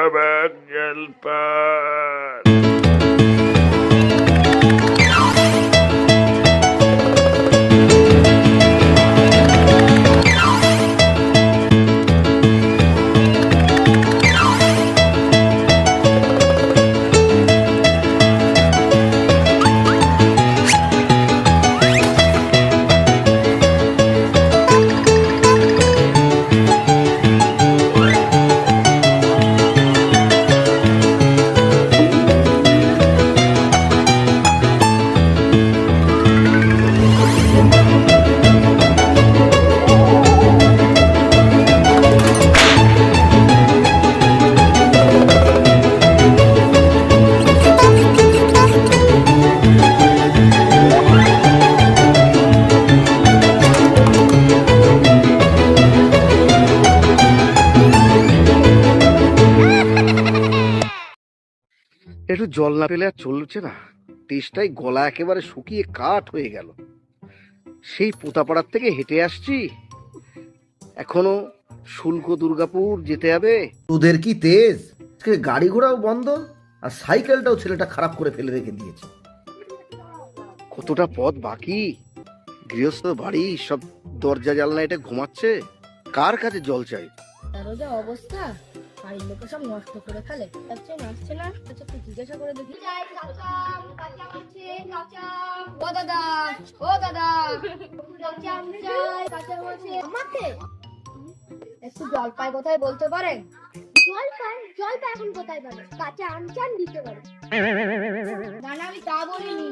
আবার জলপান। একটু জল না পেলে আর চলছে না। তেষ্টায় গলা একেবারে শুকিয়ে কাঠ হয়ে গেল। সেই পোতাপাড়ার থেকে হেঁটে আসছি, এখনো শুল্ক দুর্গাপুর যেতে হবে। তোদের কি তেজ! গাড়ি ঘোড়াও বন্ধ, আর সাইকেলটাও ছেলেটা খারাপ করে ফেলে রেখে দিয়েছে। কতটা পথ বাকি। গৃহস্থ বাড়ি, সব দরজা জানলা এটা ঘুমাচ্ছে, কার কাছে জল চাই? তারও যা অবস্থা, বাড়ির লোকে সব নষ্ট করে ফেলে। আচ্ছা আসছে না, আচ্ছা তুই জিজ্ঞাসা করে দেখি। ও দাদা, ও দাদা, একটু জলপাই কোথায় বলতে পারেন? জলপাই এখন কোথায় পাবে? কাঁচা আম চান দিতে পারে। না না, আমি তা বলিনি।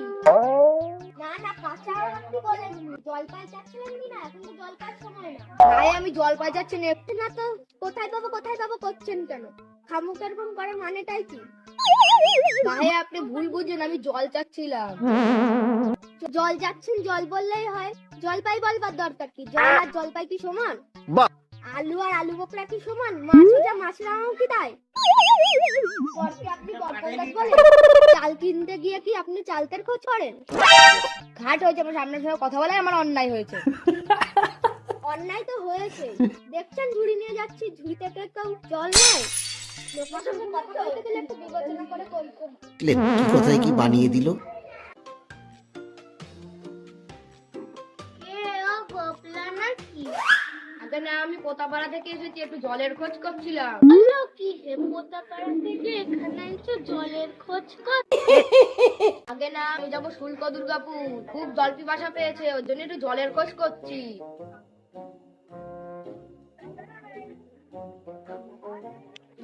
না কাঁচা আম আপনি বলেননি, জলপাই চাচ্ছিলেন কি না? এখন তো জলপাই সময় না। ভাই আমি জলপাই যাচ্ছি না। না তো কোথায় পাবো করছেন কেন? খামুক এরকম করে মানেটাই কি? ভাই আপনি ভুল বুঝছেন, আমি জল চাচ্ছিলাম। জল যাচ্ছেন, জল বললেই হয়। জলপাই বলবার দরকার কি? জল আর জলপাই কি সমান? বাহ! আলু আর আলু বকরা কি সমান? মাছ যা মাছরাও কি তাই? আপনি গল্প বলেন? চাল কিনতে গিয়ে কি আপনি চালতের খোঁজ করেন? ঘাট হয়েছে, আমার সামনের সঙ্গে কথা বলে আমার অন্যায় হয়েছে। অন্যায় তো হয়েছে। দেখছেন ঝুড়ি নিয়ে যাচ্ছি, ঝুড়ি থেকে কেউ জল নেয়? লোকের সঙ্গে কথা বলতে গেলে একটু বিবেচনা করে বলতে হয়। কি কথায় কি বানিয়ে দিল। আগে না, আমি পোতাপাড়া থেকে এসেছি, একটু জলের খোঁজ করছিলাম। কি হে পোতাপাড়া থেকে এখানে এসে জলের খোঁজ কর? আগে না, আমি যাবো শুল্ক দুর্গাপুর, খুব জল পিপাসা পেয়েছে, ওর জন্য একটু জলের খোঁজ করছি।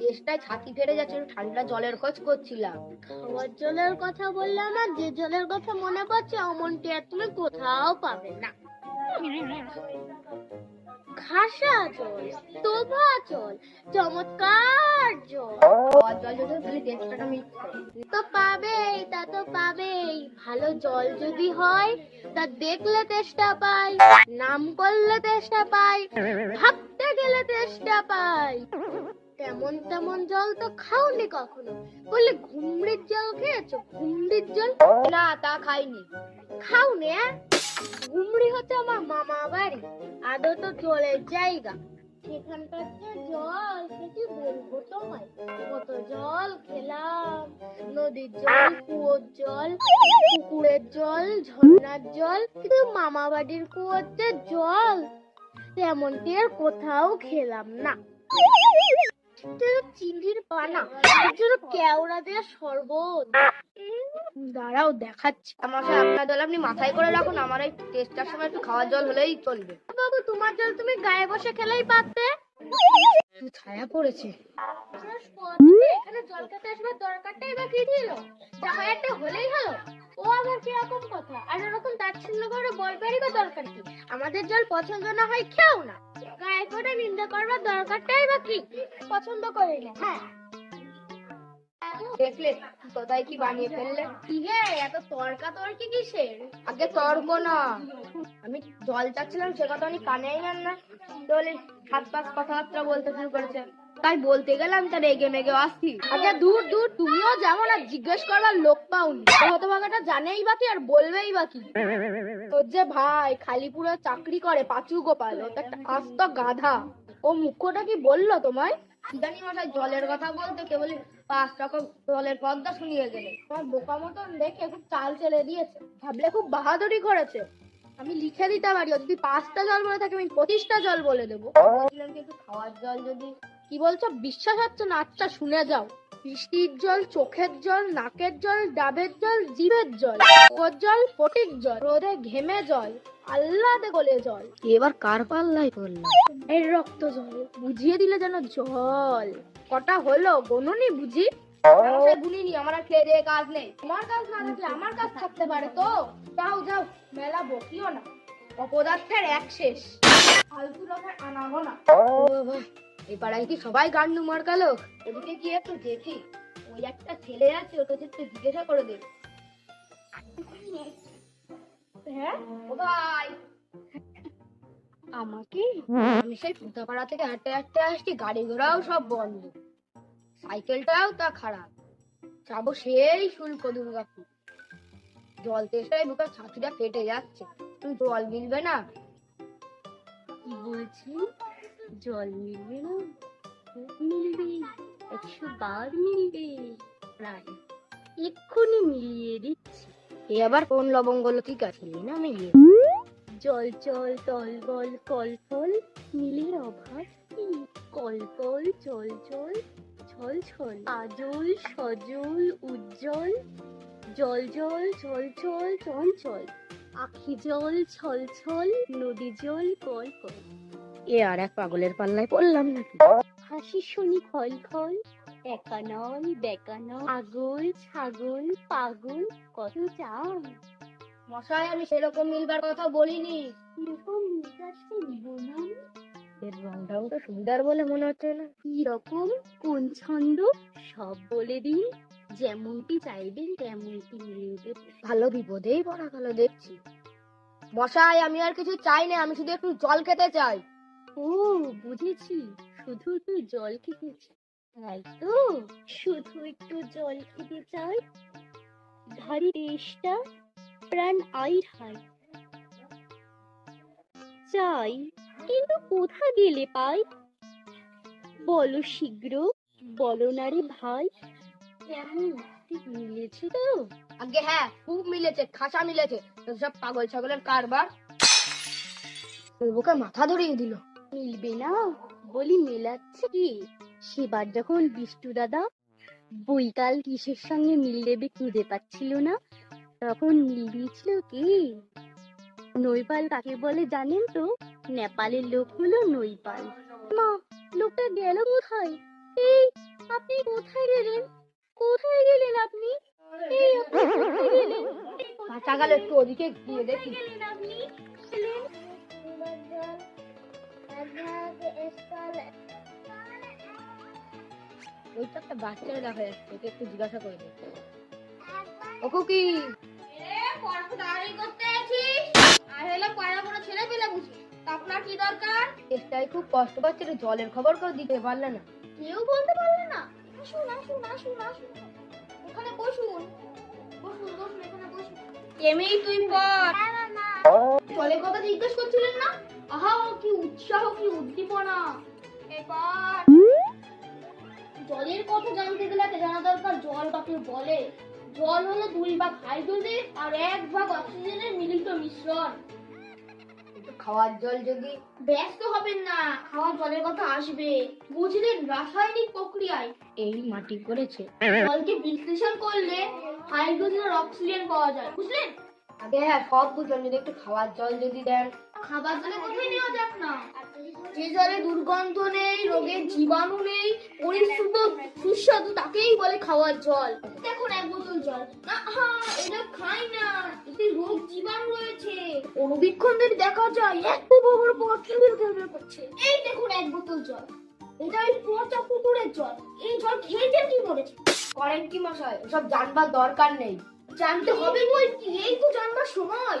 চেষ্টায় ছাতি ফেটে যাচ্ছে, একটু ঠান্ডা জলের খোঁজ করছিলাম। খাওয়ার জলের কথা বললাম, আর যে জলের কথা মনে পড়ছে অমনটি আর তুমি কোথাও পাবে না। ঘাসা জল, তোভা জল, চমৎকার জল। খাওয়ার জল যদি খালি চেষ্টাটা মিটছে। তো পাবেই, তা তো পাবেই। ভালো জল যদি হয় তা দেখলে তেষ্টা পাই, নাম করলে তেষ্টা পাই, ভাবতে গেলে তেষ্টা পাই। তেমন জল তো খাওনি কখনো। বলে ঘুমড়ির জল খেয়েছো? ঘুমড়ির জল না, তা খাইনি। খাওনি? ঘুমড়ি হচ্ছে আমার মামা বাড়ি, আদৌ তো জলের জায়গা। সেখানকার যে জল সেটি বলবো তোমায়। কত জল খেলাম, নদীর জল, কুয়োর জল, পুকুরের জল, ঝর্ণার জল, কিন্তু মামা বাড়ির কুয়োর যে জল তেমনটি আর কোথাও খেলাম না। চিংড়ির পানা, কেওড়া দিয়ে শরবত। দাঁড়াও দেখাচ্ছি। আমার সাথে আপনার জল আপনি মাথায় করে রাখুন, আমার এই টেস্টার সময় একটু খাওয়ার জল হলেই চলবে। বাবু তোমার জল তুমি গায়ে বসে খেলেই পারতে। ছায়া পড়েছে। এখানে জল খেতে আসবার দরকারটাই বা কি ছিল? জামাইয়াটা হলেই হলো। ও আবার কিরকম কথা? আর এরকম তাচ্ছিল্য করে বলবারই বা দরকার কি? আমাদের জল পছন্দ না হয় খেও না, গায়ে করে নিন্দা করবার দরকারটাই বা কি? পছন্দ করি না। হ্যাঁ দেখলে কোথায় কি বানিয়ে ফেললে। কি হে, এত তর্কাতর্কি কিসের? আগে তর্ক না, আমি জল চাচ্ছিলাম সে কথা উনি কানেই নেন না, তাহলে হাত পাক কথাবার্তা বলতে শুরু করেছে। তাই বলতে গেলাম তা রেগে মেগে আসছি। আচ্ছা দূর দূর, তুমিও যেমন আর জিজ্ঞেস করবার লোক পাওনি। হতভাগাটা জানেই বাকি আর বলবেই বাকি। তোর যে ভাই খালিপুরে চাকরি করে, পাঁচু গোপাল, ও তো একটা আস্ত গাধা। ও মুখ্যটা কি বললো তোমায়? জানি মশাই জলের কথা বলতে কেবল 5 রকম জলের পদ্মা শুনিয়ে গেলে আমার বোকা মতন দেখে খুব চাল চেলে দিয়েছে, ভাবলে খুব বাহাদুরি করেছে। আমি লিখে দিতে পারি, ও যদি 5টা জল বলে থাকে আমি 25টা জল বলে দেবো। বলছিলাম কিন্তু খাওয়ার জল যদি কি বলছো বিশ্বাস হচ্ছে না? আচ্ছা শুনে যাও। বৃষ্টির জল, চোখের জল, নাকের জল, ডাবের জল, জিভের জল, ওর জল, ফটিক জল, রোদে ঘেমে জল, আল্লাদে গলে জল। এবার কার পাল্লাই পড়লো? এর রক্ত জল বুঝিয়ে দিলে যেন জল। কটা হলো গনুনি বুঝি? গুনিনি, আমার আর খেয়ে দিয়ে কাজ নেই। তোমার কাজ না থাকলে আমার কাজ থাকতে পারে তো। যাও যাও, মেলা বকিও না, অপদার্থের এক শেষ, ফালতু লোকের আনাবো না। এই পাড়ায় কি সবাই গান্ডু মার্কালো? ওদিকে কি একটু দেখি, ওই একটা ছেলে আছে, ওটা একটু জিজ্ঞাসা করে দে। হ্যাঁ ও ভাই, আমাকে? আমি সেই পুতাপাড়া থেকে হাঁটতে হাঁটতে আসছি, গাড়ি ঘোড়াও সব বন্ধ, সাইকেলটাও তা খারাপ, যাবো সেই শুল্ক দুর্গাপুর। জল তেষ্টায় বুকের ছাতিটা ফেটে যাচ্ছে, তুমি জল মিলবে না? কি বলছি? জল মিলবে না? খুব মিলবে, 100 বার মিলবে, প্রায় এক্ষুনি মিলিয়ে দিচ্ছি। এ আবার কোন লবঙ্গ লতিকা ছিল না মিলিয়ে? জল চল তল বল কল ফল, মিলের অভাব কি? কল কল চল চল ছল ছল, আজল সজল উজ্জ্বল, জল জল চল চল চঞ্চল, আখি জল ছল ছল, নদী জল কল কল। এ আর এক পাগলের পাল্লায় পড়লাম নাকি? হাসি শুনি খল খল, একা নয় বেকা নয়, আগল ছাগল পাগল কত চাম। মশাই আমি সেরকম মিলবার কথা বলিনি। এরকম মিটারকে বলুন, এর রংটাও তো সুন্দর বলে মনে হচ্ছে না। কি রকম কোন ছন্দ সব বলে দিন, যেমনটি চাইবেন তেমনটি মিলিয়ে দেব। ভালো বিপদেই পড়া গেল দেখছি। মশাই আমি আর কিছু চাই না, আমি শুধু একটু জল খেতে চাই। ও বুঝেছি, শুধু একটু জল খেতে চাই, তাই তো? শুধু একটু জল খেতে চাই, ভারী তেষ্টা, প্রাণ আইর হাই চাই, কিন্তু কোথা গেলে পাই? বলো শীঘ্র, বলো না রে ভাই। কেমন ঠিক মিলেছে তো? আগে হ্যাঁ খুব মিলেছে, খাসা মিলেছে। সব পাগল ছাগলের কারবার বুকে মাথা ধরিয়ে দিল। মিলবে না বলি মেলাচ্ছে কি? সেবার যখন বিষ্টু দাদা বৈকাল কিসের সঙ্গে মিল দেবে খুঁজে পাচ্ছিল না, তখন মিল দিয়েছিল কি? নৈপাল কাকে বলে জানেন তো? নেপালের লোক হলো নৈপাল। মা, লোকটা গেল কোথায়? এই আপনি কোথায় গেলেন? কোথায় গেলেন আপনি? এই আপনি কোথায় গেলেন? কাঁচা গেল, একটু ওদিকে গিয়ে দেখি। গেলেন আপনি? ওই তো একটা বাচ্চারা দেখা যাচ্ছে, ওকে একটু জিজ্ঞাসা করে দেখি। ওকে কি আপনার কি দরকার? চেষ্টায় খুব কষ্ট পাচ্ছে, জলের খবর কেউ দিতে পারলে না, কেউ বলতে পারলে না। আসুন আসুন আসুন আসুন, এখানে বসুন বসুন বসুন, এখানে বসুন। এমএই তুই পড়। জলের কথা জিজ্ঞেস করছিলেন না? আহা কি উৎসাহ, কি উদ্দীপনা। এবার জলের কথা জানতে গেলে আগে জানা দরকার জল কাকে বলে। জল হলো 2 ভাগ হাইড্রোজেন আর 1 ভাগ অক্সিজেনের মিলিত মিশ্রণ। খাওয়ার জল যদি ব্যস্ত হবেন না, খাওয়ার জলের কথা আসবে, বুঝলেন? রাসায়নিক প্রক্রিয়ায় এই মাটি করেছে, জলকে বিশ্লেষণ করলে হাইড্রোজেন আর অক্সিজেন পাওয়া যায়, বুঝলেন? আগে হ্যাঁ সব বুঝলাম, যদি একটু খাওয়ার জল যদি দেন। খাবার জলে কোথায় নেওয়া যাক না, যে জলে দুর্গন্ধ নেই, রোগের জীবাণু নেই, পরিশুদ্ধ সুস্বাদু, তাকেই বলে খাওয়ার জল। দেখুন 1 বোতল জল, এটা খাই না, এতে রোগ জীবাণু রয়েছে, অনুবীক্ষণ দিয়ে দেখা যায় একটু বড় বড় কেমিক্যাল করছে। এই দেখুন 1 বোতল জল, এটা ওই পচা পুকুরের জল, এই জল খেয়েছেন কি মরেছে? করেন কি মশাই, ওসব জানবার দরকার নেই। জানতে হবে বই কি, এই তো জানবার সময়।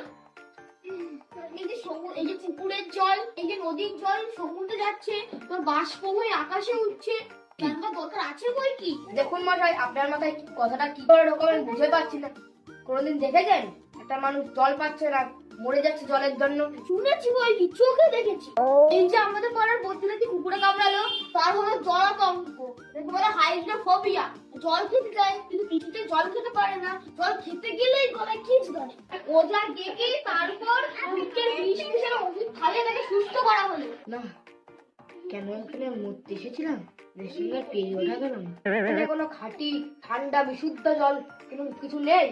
এই যে পুকুরের জল, এই যে নদীর জল সমুদ্রে যাচ্ছে, তোর বাষ্প হয়ে আকাশে উঠছে, জানবার দরকার আছে বই কি? দেখুন মশাই, আপনার মাথায় কথাটা কি করে ঢোকাবেন বুঝতে পারছি না। কোনোদিন দেখেছেন একটা মানুষ জল পাচ্ছে না, মরে যাচ্ছে জলের জন্য। শুনেছি বই কি, চোখে দেখেছি। এই যে আমাদের পাড়ার প্রতিবেশী কুকুরে কামড়ালো, তার হলো জলাতঙ্ক, বলে হাইড্রোফোবিয়া। জল খেতে যায় কিন্তু কিছুতে জল খেতে পারে না, জল খেতে গেলেই গলায় খিচ ধরে। ওঝা ডেকে তারপর মুখের বিষ মিশানো ওষুধ খাইয়ে তাকে সুস্থ করা হলো। না, কেন এখানে মরতে এসেছিলাম, রেশনের পেয়ে ওঠা গেল না। এখানে কোনো খাঁটি ঠান্ডা বিশুদ্ধ জল কিছু নেই।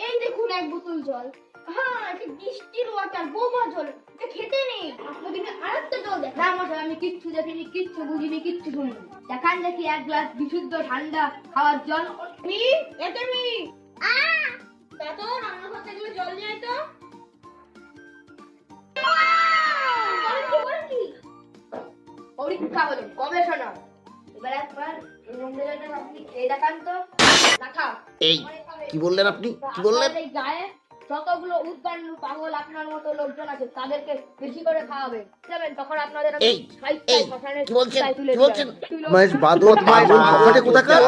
এই দেখুন এক বোতল জল। হ্যাঁ, এটা বৃষ্টির ওয়াটার, বোমা জল, এটা খেতে নেই। আপনাকে আরেকটা জল দেখ। না মশাই, আমি কিচ্ছু দেখিনি, কিচ্ছু বুঝিনি, কিচ্ছু শুনিনি। দেখান দেখি এক গ্লাস বিশুদ্ধ ঠান্ডা খাওয়ার জল। তো রান্না করতে গেলে জল নিয়ে আয় তো। পরীক্ষা হলো গবেষণা। এবার একবার আপনি খেয়ে দেখান তো। দেখা এই কি বললেন আপনি, কি বললেন? এই গায়ে যতগুলো উদ্বান্ন পাগল আপনার মতো লোকজন আছে তাদেরকে বেশি করে খাওয়াবে, যাবেন তখন আপনাদের এই কি বলছেন, কি বলছেন? তুলে বাদল কোথাকার?